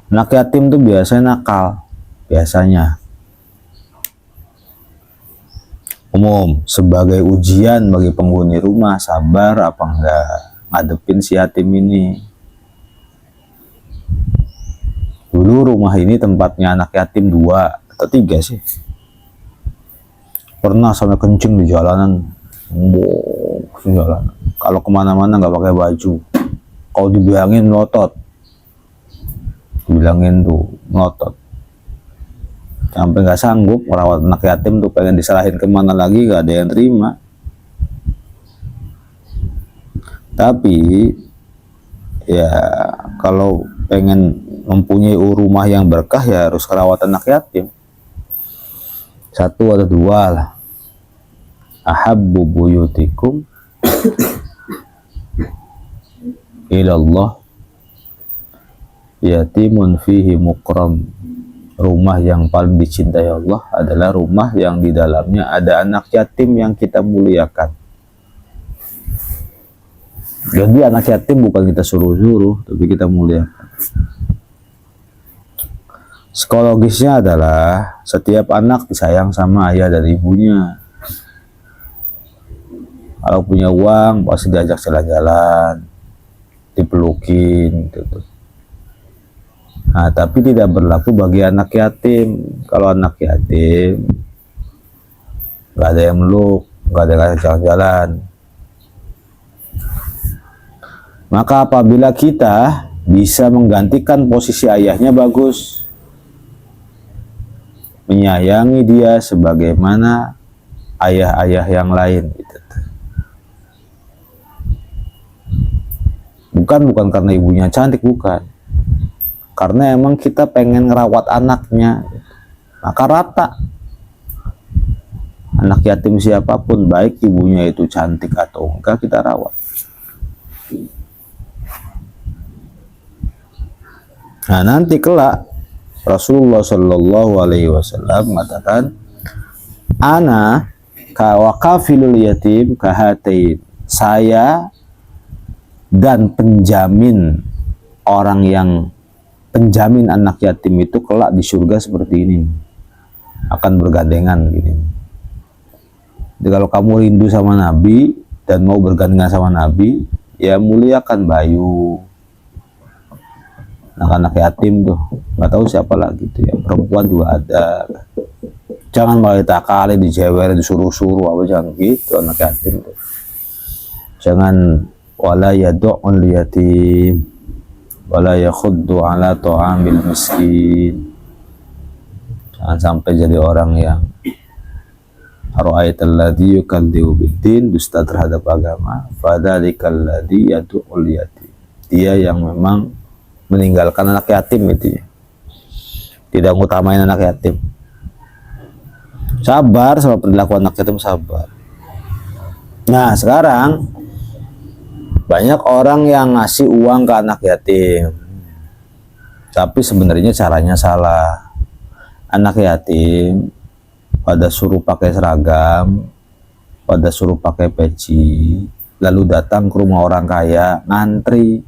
Anak yatim tuh biasanya nakal, biasanya. Umum, sebagai ujian bagi penghuni rumah, sabar apa enggak ngadepin si yatim ini. Dulu rumah ini tempatnya anak yatim 2 atau 3 sih. Pernah sampai kencing di jalanan. Di jalanan. Kalau kemana-mana nggak pakai baju. Kalau dibilangin melotot. Dibilangin tuh melotot. Sampai nggak sanggup merawat anak yatim tuh, pengen diserahin kemana lagi nggak ada yang terima. Tapi ya kalau pengen mempunyai rumah yang berkah ya harus merawat anak yatim. 1 atau 2 lah. Ahabbu buyutikum ilallah yatimun fihi mukram. Rumah yang paling dicintai Allah adalah rumah yang di dalamnya ada anak yatim yang kita muliakan. Jadi anak yatim bukan kita suruh-suruh, tapi kita muliakan. Psikologisnya adalah setiap anak disayang sama ayah dan ibunya. Kalau punya uang pasti diajak jalan-jalan, dipelukin gitu. Nah, tapi tidak berlaku bagi anak yatim. Kalau anak yatim nggak ada yang meluk, nggak ada yang ajak jalan-jalan. Maka apabila kita bisa menggantikan posisi ayahnya, bagus. Menyayangi dia sebagaimana ayah-ayah yang lain gitu. Bukan karena ibunya cantik, bukan. Karena emang kita pengen ngerawat anaknya. Maka rata. Anak yatim siapapun, baik ibunya itu cantik atau enggak, kita rawat. Nah, nanti kelak Rasulullah Shallallahu Alaihi Wasallam mengatakan, ana kawakafilul yatim kahatain. Saya dan penjamin orang yang penjamin anak yatim itu kelak di surga seperti ini, akan bergandengan gini. Jadi kalau kamu rindu sama Nabi dan mau bergandengan sama Nabi, ya muliakan bayu anak-anak yatim tuh, nggak tahu siapa lagi tuh ya, perempuan juga ada. Jangan malah ditakali, dijewer, disuruh-suruh apa, jangan gitu anak yatim tuh. Jangan wala yadu'ul yatim wala yakhuddu ala ta'amil miskin. Jangan sampai jadi orang yang ara'aital ladzi yukadzibu biddin, dusta terhadap agama, fadzalikal ladzi yadu'ul yatim. Dia yang memang meninggalkan anak yatim itu ya. Tidak mengutamain anak yatim. Sabar sama perilaku anak yatim, sabar. Nah, sekarang banyak orang yang ngasih uang ke anak yatim, tapi sebenarnya caranya salah. Anak yatim pada suruh pakai seragam, pada suruh pakai peci, lalu datang ke rumah orang kaya, ngantri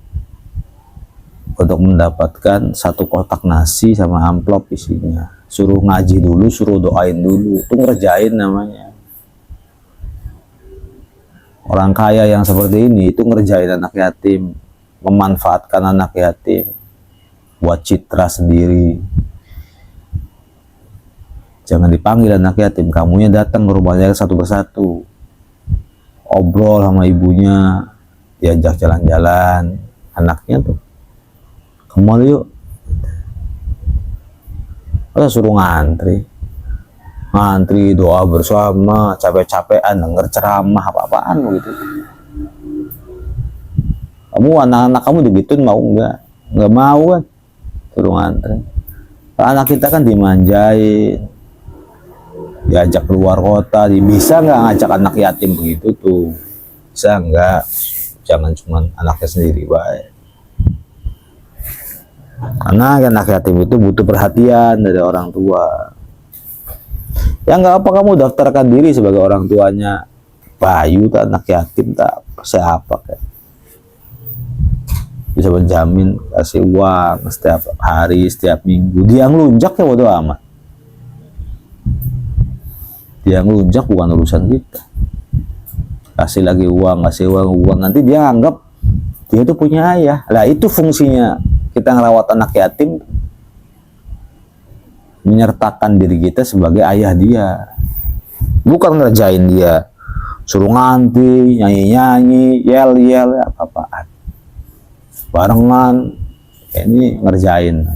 untuk mendapatkan 1 kotak nasi sama amplop isinya. Suruh ngaji dulu, suruh doain dulu, itu ngerjain namanya. Orang kaya yang seperti ini itu ngerjain anak yatim, memanfaatkan anak yatim buat citra sendiri. Jangan dipanggil anak yatim, kamunya datang ke rumahnya satu persatu, obrol sama ibunya, diajak jalan-jalan. Anaknya tuh, ke mall yuk, masa suruh ngantri doa bersama, capek-capean denger ceramah apa-apaan gitu. Kamu anak-anak kamu digituin mau nggak mau kan, suruh ngantri. Anak kita kan dimanjain, diajak keluar kota, bisa nggak ngajak anak yatim begitu tuh, bisa nggak? Jangan cuma anaknya sendiri baik. Karena anak yatim itu butuh perhatian dari orang tua. Ya nggak apa, kamu daftarkan diri sebagai orang tuanya. Bayu tak anak yatim tak siapa kan? bisa menjamin kasih uang setiap hari, setiap minggu. Dia ngelunjak ya bodo amat. Dia ngelunjak bukan urusan kita. Kasih lagi uang, kasih uang, nanti dia anggap dia tuh punya ayah. Lah itu fungsinya kita ngerawat anak yatim, menyertakan diri kita sebagai ayah dia, bukan ngerjain dia, suruh nganti, nyanyi-nyanyi, yel-yel, apa-apaan, barengan, ini ngerjain.